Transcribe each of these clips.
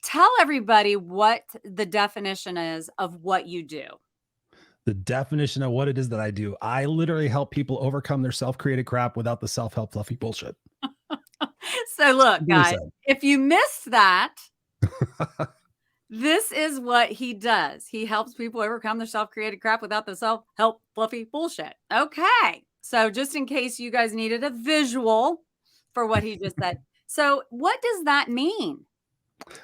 tell everybody what the definition is of what you do. The definition of what it is that I do. I literally help people overcome their self-created crap without the self-help fluffy bullshit. So look, Really guys, said. if you missed that, this is what he does. He helps people overcome their self-created crap without the self-help fluffy bullshit. Okay. So just in case you guys needed a visual for what he just said. So what does that mean?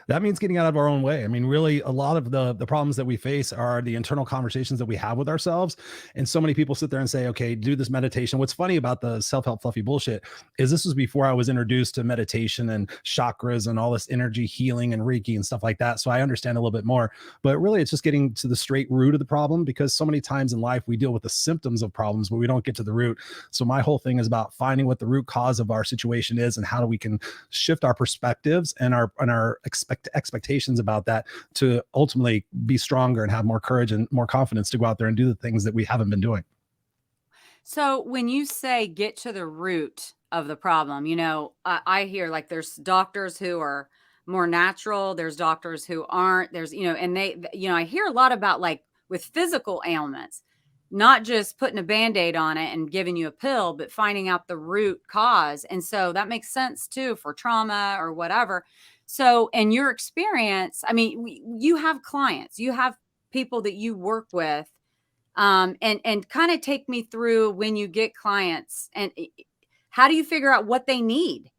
That means getting out of our own way. I mean, really, a lot of the problems that we face are the internal conversations that we have with ourselves. And so many people sit there and say, okay, do this meditation. What's funny about the self-help fluffy bullshit is this was before I was introduced to meditation and chakras and all this energy healing and Reiki and stuff like that. So I understand a little bit more. But really, it's just getting to the straight root of the problem, because so many times in life we deal with the symptoms of problems, but we don't get to the root. So my whole thing is about finding what the root cause of our situation is and how we can shift our perspectives and our expectations about that to ultimately be stronger and have more courage and more confidence to go out there and do the things that we haven't been doing. So when you say get to the root of the problem, I hear like there's doctors who are more natural, there's doctors who aren't, there's, and I hear a lot about like with physical ailments, not just putting a Band-Aid on it and giving you a pill, but finding out the root cause. And so that makes sense too for trauma or whatever. So in your experience, I mean, you have clients, you have people that you work with, and kind of take me through when you get clients and how do you figure out what they need?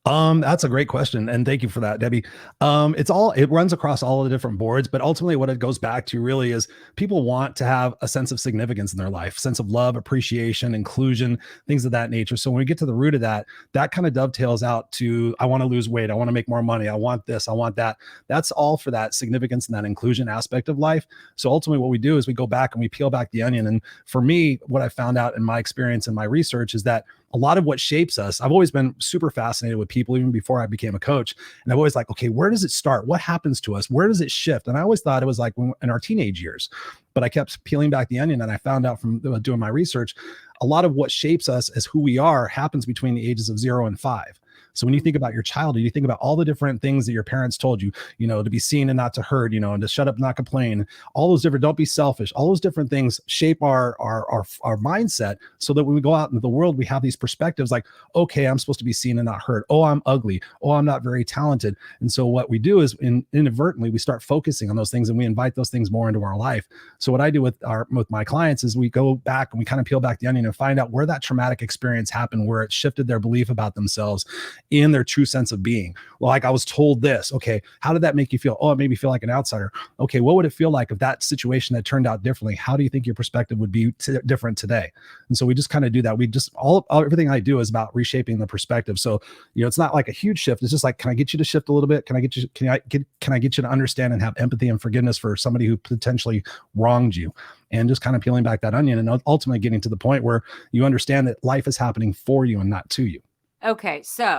That's a great question. And thank you for that, Debbie. It runs across all of the different boards, but ultimately what it goes back to really is people want to have a sense of significance in their life, sense of love, appreciation, inclusion, things of that nature. So when we get to the root of that, that kind of dovetails out to, I want to lose weight. I want to make more money. I want this. I want that. That's all for that significance and that inclusion aspect of life. So ultimately what we do is we go back and we peel back the onion. And for me, what I found out in my experience and my research is that a lot of what shapes us, I've always been super fascinated with people, even before I became a coach. And I've always like, okay, where does it start? What happens to us? Where does it shift? And I always thought it was like in our teenage years, but I kept peeling back the onion and I found out from doing my research, a lot of what shapes us as who we are happens between the ages of 0 and 5. So when you think about your childhood, you think about all the different things that your parents told you, to be seen and not to heard, and to shut up, not complain, all those different, don't be selfish, all those different things shape our mindset, so that when we go out into the world, we have these perspectives like, okay, I'm supposed to be seen and not heard. Oh, I'm ugly. Oh, I'm not very talented. And so what we do is inadvertently, we start focusing on those things and we invite those things more into our life. So what I do with my clients is we go back and we kind of peel back the onion and find out where that traumatic experience happened, where it shifted their belief about themselves in their true sense of being. Well, like I was told this. Okay, how did that make you feel? Oh, it made me feel like an outsider. Okay, what would it feel like if that situation had turned out differently? How do you think your perspective would be different today? And so we just kind of do that. We just everything I do is about reshaping the perspective. So it's not like a huge shift. It's just like, can I get you to shift a little bit? Can I get you to understand and have empathy and forgiveness for somebody who potentially wronged you? And just kind of peeling back that onion and ultimately getting to the point where you understand that life is happening for you and not to you. Okay, so